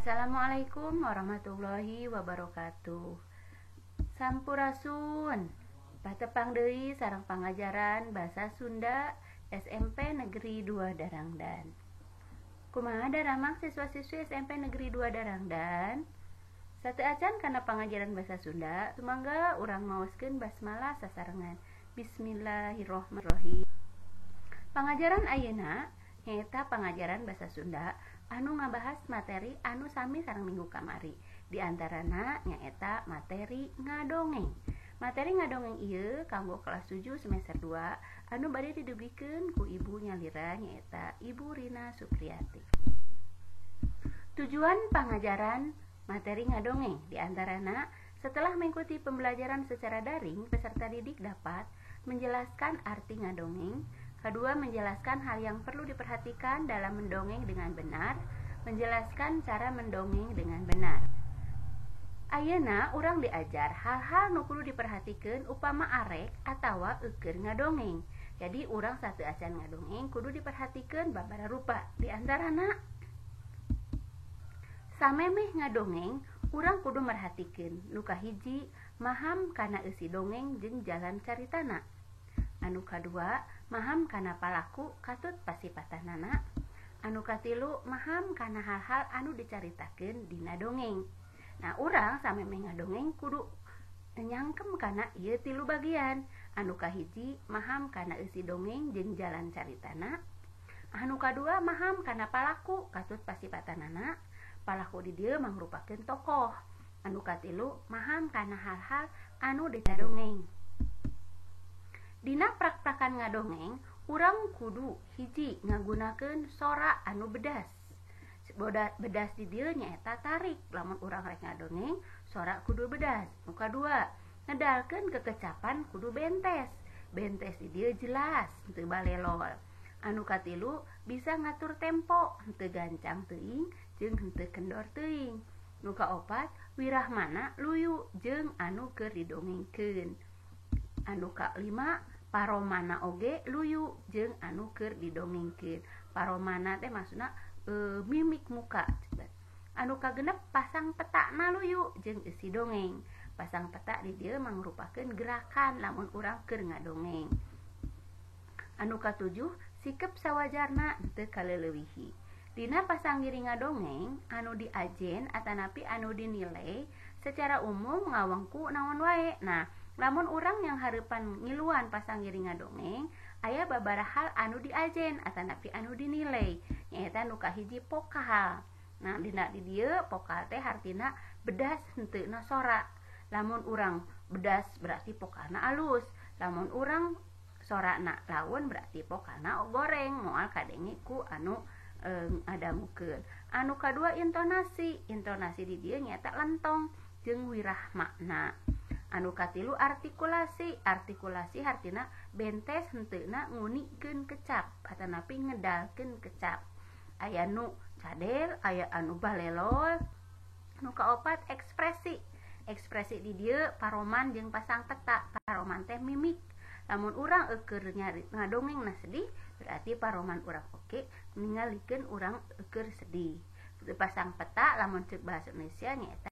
Assalamualaikum warahmatullahi wabarakatuh. Sampurasun. Patepang deui sareng pangajaran Basa Sunda SMP Negeri 2 Darangdan. Kumaha daramang siswa-siswi SMP Negeri 2 Darangdan? Sateuacan kana pangajaran Basa Sunda, sumangga urang maoskeun basmalah sasarengan. Bismillahirrahmanirrahim. Pangajaran ayeuna nyaeta pangajaran Basa Sunda anu ngabahas materi anu sami sareng minggu kamari. Di antarana nyaeta materi ngadongeng. Materi ngadongeng ieu kanggo kelas 7 semester 2 anu bade didugikeun ku ibu nyalira nyaeta Ibu Rina Supriyati. Tujuan pangajaran materi ngadongeng di antarana setelah mengikuti pembelajaran secara daring, peserta didik dapat menjelaskan arti ngadongeng. Kedua, menjelaskan hal yang perlu diperhatikan dalam mendongeng dengan benar, menjelaskan cara mendongeng dengan benar. Ayeuna urang diajar hal-hal nu kudu diperhatikeun upama arek atawa eukeur ngadongeng. Jadi urang sateuacan ngadongeng kudu diperhatikeun babaraha rupa. Di antarana samemeh ngadongeng, urang kudu merhatikeun nu kahiji maham kana eusi dongeng jeung jalan caritana. Anu kadua, maham kana palaku katut pasipatanana. Anu katilu, maham kana hal-hal anu dicaritakeun dina dongeng. Nah, urang samemeh ngadongeng kudu nyangkem kana ieu tilu bagian. Anu kahiji, maham kana eusi dongeng jeung jalan caritana. Anu kadua, maham kana palaku katut pasipatanana. Palaku di dieu mangrupakeun tokoh. Anu katilu, maham kana hal-hal anu dicadongeng. Dina prak-prakan ngadongeng, urang kudu hiji ngagunakeun sora anu bedas. Bedas di dieu nyaeta tarik. Lamun urang rek ngadongeng, sora kudu bedas. Nu kadua, ngedalkeun kekecapan kudu bentes. Bentes di dieu jelas, henteu balelol. Anu katilu, bisa ngatur tempo, henteu gancang teuing jeung henteu kendor teuing. Nu kaopat, wirahmana luyu jeung anu keur didongengkeun. Anu kalima, paromana oge luyu jeung anu keur didongengkeun. Paromana teh maksudna mimik muka. Anu kagenep, pasang petana luyu jeung eusi dongeng. Pasang peta di dieu mangrupakeun gerakan lamun urang keur ngadongeng. Anu katujuh, sikep sawajarna teu kaleulewihi. Dina pasanggiring ngadongeng anu diajen atanapi anu dinilai secara umum ngawengku naon wae. Nah, lamun urang yang hareupan ngiluan pasanggiring ngadongeng, aya babaraha hal anu diajen atanapi anu dinilai. Nyaeta nu kahiji pokal. Nah, dina di dieu pokal teh hartina bedas henteuna sora. Lamun urang bedas berarti pokalna alus. Lamun urang sorana laun berarti pokalna goreng moal kadenge ku anu ngadangukeun. Anu kadua intonasi. Intonasi di dieu nyaeta lentong jeung wirahmana. Anu katilu artikulasi. Artikulasi hartina bentes henteuna ngunikeun kecap atanapi ngedalkeun kecap. Aya nu cadel, aya anu balelol. Nu kaopat ekspresi. Ekspresi di dieu paroman jeung pasang peta. Paroman teh mimik. Lamun urang eukeur ngadongengna sedih, berarti paroman urang oge ningalikeun urang eukeur sedih. Pasang peta lamun ceuk bahasa Indonesia nyaeta